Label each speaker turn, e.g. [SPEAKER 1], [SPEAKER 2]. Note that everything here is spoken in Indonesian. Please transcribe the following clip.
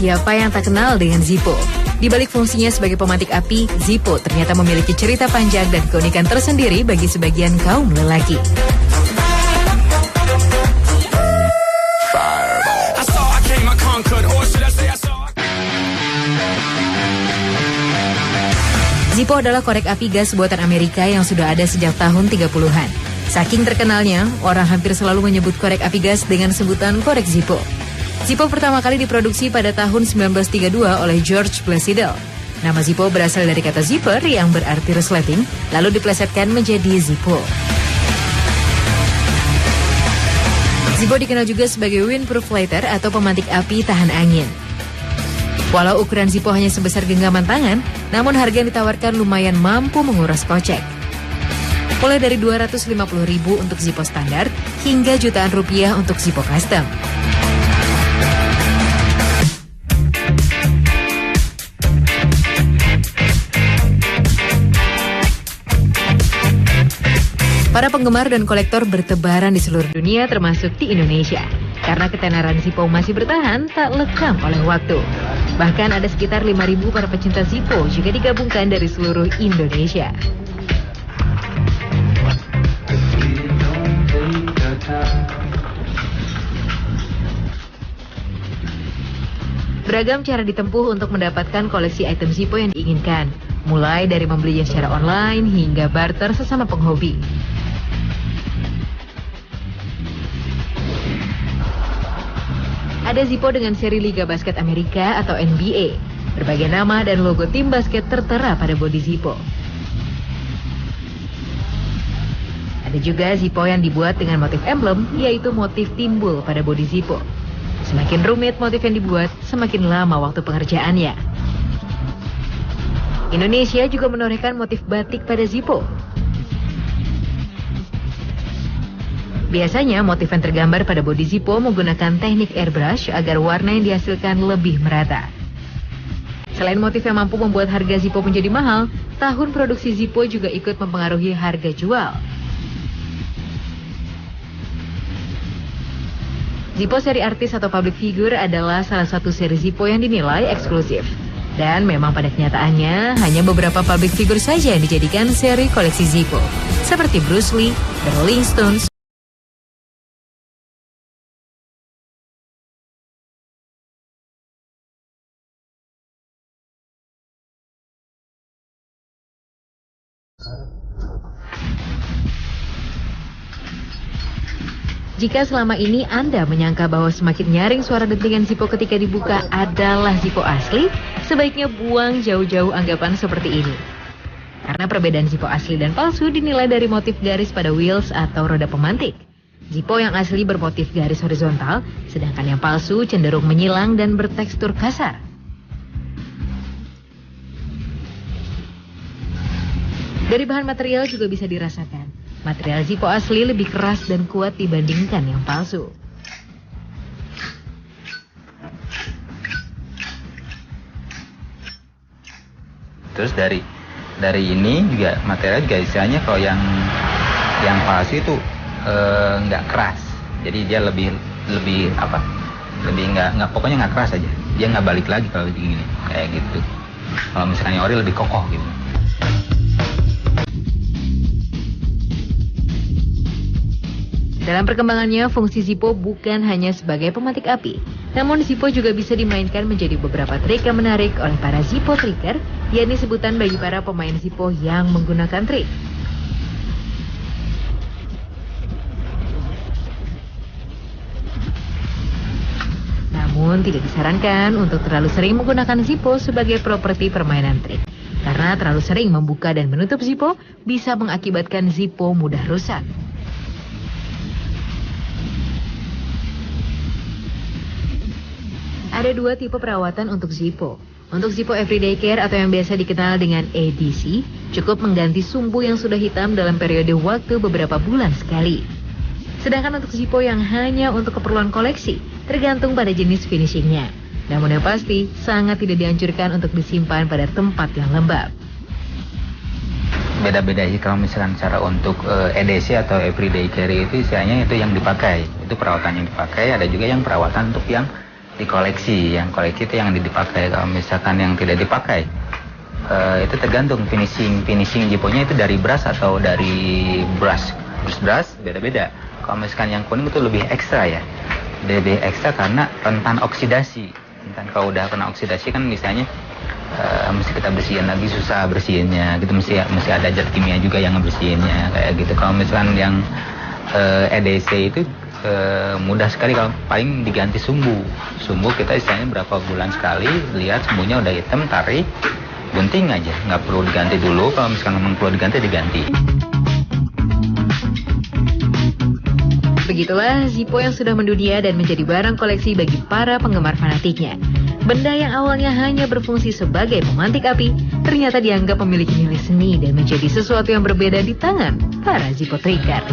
[SPEAKER 1] siapa yang tak kenal dengan Zippo? Di balik fungsinya sebagai pemantik api, Zippo ternyata memiliki cerita panjang dan keunikan tersendiri bagi sebagian kaum lelaki. Zippo adalah korek api gas buatan Amerika yang sudah ada sejak tahun 30-an. Saking terkenalnya, orang hampir selalu menyebut korek api gas dengan sebutan korek Zippo. Zippo pertama kali diproduksi pada tahun 1932 oleh George Blasidel. Nama Zippo berasal dari kata zipper yang berarti resleting, lalu diplesetkan menjadi Zippo. Zippo dikenal juga sebagai windproof lighter atau pemantik api tahan angin. Walau ukuran Zippo hanya sebesar genggaman tangan, namun harga yang ditawarkan lumayan mampu menguras kocek. Mulai dari Rp250.000 untuk Zippo standar, hingga jutaan rupiah untuk Zippo custom. Para penggemar dan kolektor bertebaran di seluruh dunia termasuk di Indonesia. Karena ketenaran Zippo masih bertahan, tak lekang oleh waktu. Bahkan ada sekitar 5.000 para pecinta Zippo juga digabungkan dari seluruh Indonesia. Beragam cara ditempuh untuk mendapatkan koleksi item Zippo yang diinginkan. Mulai dari membelinya secara online hingga barter sesama penghobi. Ada Zippo dengan seri Liga Basket Amerika atau NBA. Berbagai nama dan logo tim basket tertera pada bodi Zippo. Ada juga Zippo yang dibuat dengan motif emblem, yaitu motif timbul pada bodi Zippo. Semakin rumit motif yang dibuat, semakin lama waktu pengerjaannya. Indonesia juga menorehkan motif batik pada Zippo. Biasanya motif yang tergambar pada bodi Zippo menggunakan teknik airbrush agar warna yang dihasilkan lebih merata. Selain motif yang mampu membuat harga Zippo menjadi mahal, tahun produksi Zippo juga ikut mempengaruhi harga jual. Zippo seri artis atau public figure adalah salah satu seri Zippo yang dinilai eksklusif. Dan memang pada kenyataannya, hanya beberapa public figure saja yang dijadikan seri koleksi Zippo. Seperti Bruce Lee, The Rolling Stones, Jika selama ini Anda menyangka bahwa semakin nyaring suara dentingan Zippo ketika dibuka adalah Zippo asli, sebaiknya buang jauh-jauh anggapan seperti ini. Karena perbedaan Zippo asli dan palsu dinilai dari motif garis pada wheels atau roda pemantik. Zippo yang asli bermotif garis horizontal, sedangkan yang palsu cenderung menyilang dan bertekstur kasar. Dari bahan material juga bisa dirasakan. Material Zippo asli lebih keras dan kuat dibandingkan yang palsu.
[SPEAKER 2] Terus dari ini juga material juga istilahnya kalau yang palsu itu nggak keras. Jadi dia lebih pokoknya nggak keras aja. Dia nggak balik lagi kalau gini kayak gitu. Kalau misalnya yang ori lebih kokoh gitu.
[SPEAKER 1] Dalam perkembangannya, fungsi Zippo bukan hanya sebagai pemantik api. Namun Zippo juga bisa dimainkan menjadi beberapa trik yang menarik oleh para Zippo tricker, yakni sebutan bagi para pemain Zippo yang menggunakan trik. Namun tidak disarankan untuk terlalu sering menggunakan Zippo sebagai properti permainan trik. Karena terlalu sering membuka dan menutup Zippo bisa mengakibatkan Zippo mudah rusak. Ada dua tipe perawatan untuk Zippo. Untuk Zippo Everyday Care atau yang biasa dikenal dengan EDC, cukup mengganti sumbu yang sudah hitam dalam periode waktu beberapa bulan sekali. Sedangkan untuk Zippo yang hanya untuk keperluan koleksi, tergantung pada jenis finishingnya. Namun yang pasti, sangat tidak dianjurkan untuk disimpan pada tempat yang lembab.
[SPEAKER 2] Beda-beda sih kalau misalkan cara untuk EDC atau Everyday Care itu istilahnya itu yang dipakai. Itu perawatan yang dipakai, ada juga yang perawatan untuk yang di koleksi. Yang koleksi itu yang dipakai. Kalau misalkan yang tidak dipakai, itu tergantung finishing Zippo-nya itu dari brass atau dari brush. Brass beda-beda. Kalau misalkan yang kuning itu lebih ekstra ya. Lebih ekstra karena rentan oksidasi. Kalau udah kena oksidasi kan misalnya mesti kita bersihin lagi, susah bersihinnya gitu, mesti ada zat kimia juga yang ngebersihinnya kayak gitu. Kalau misalkan yang EDC itu mudah sekali, kalau paling diganti sumbu kita istilahnya berapa bulan sekali, lihat sumbunya udah hitam, tarik, gunting aja, nggak perlu diganti dulu. Kalau misalkan memang perlu diganti.
[SPEAKER 1] Begitulah Zippo yang sudah mendunia dan menjadi barang koleksi bagi para penggemar fanatiknya. Benda yang awalnya hanya berfungsi sebagai pemantik api, ternyata dianggap memiliki nilai seni dan menjadi sesuatu yang berbeda di tangan para Zippo Triker.